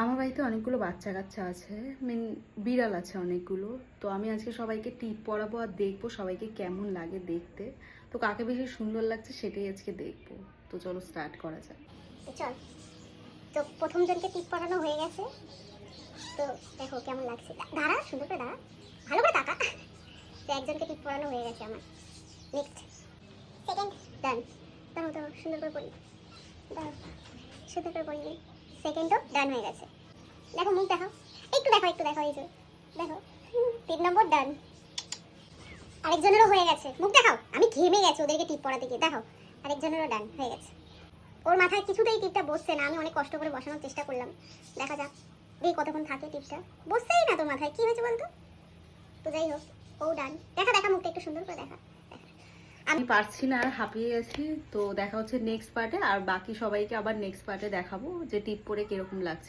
আমার বাড়িতে অনেকগুলো বাচ্চা কাচ্চা আছে, বিড়াল আছে অনেকগুলো। তো আমি আজকে সবাইকে টিপ পরাবো আর দেখবো সবাইকে কেমন লাগে দেখতে। তো কাকে বেশি সুন্দর লাগছে সেটাই আজকে দেখবো। তো চলো স্টার্ট করা যাক। তো চল, তো প্রথম জনকে টিপ পরানো হয়ে গেছে। তো দেখো কেমন লাগছে, দাঁড়া সুন্দর করে দাঁড়া, ভালো করে তাকা। তো একজনকে টিপ পরানো হয়ে গেছে আমার। নেক্সট সেকেন্ড ডান। দাঁড়াও দাঁড়াও, সুন্দর করে পড়ি, দাঁড়াও সুন্দর করে পড়ি। সেকেন্ডও ডান হয়ে গেছে। দেখো মুখ দেখাও, একটু দেখো একটু দেখো, এই যে দেখো 3 নম্বর ডান। আরেকজনেরও হয়ে গেছে, মুখ দেখাও, আমি ঘেমে গেছি ওদেরকে টিপ পরাতে গিয়ে। দেখো আরেকজনেরও ডান হয়ে গেছে। ওর মাথায় কিছুতেই টিপটা বসছে না, আমি অনেক কষ্ট করে বসানোর চেষ্টা করলাম। দেখা যাক দেখি কতক্ষণ থাকে টিপটা। বসছেই না তোর মাথায়, কি হয়েছে বলতো? তো যাই হোক, ও ডান। দেখা দেখা মুখটা একটু সুন্দর করে দেখা। আমি পারছি না, আর হাঁপিয়ে গেছি। তো দেখা হচ্ছে নেক্সট পার্টে, আর বাকি সবাইকে আবার নেক্সট পার্টে দেখাবো যে টিপ পরে কিরকম লাগছে।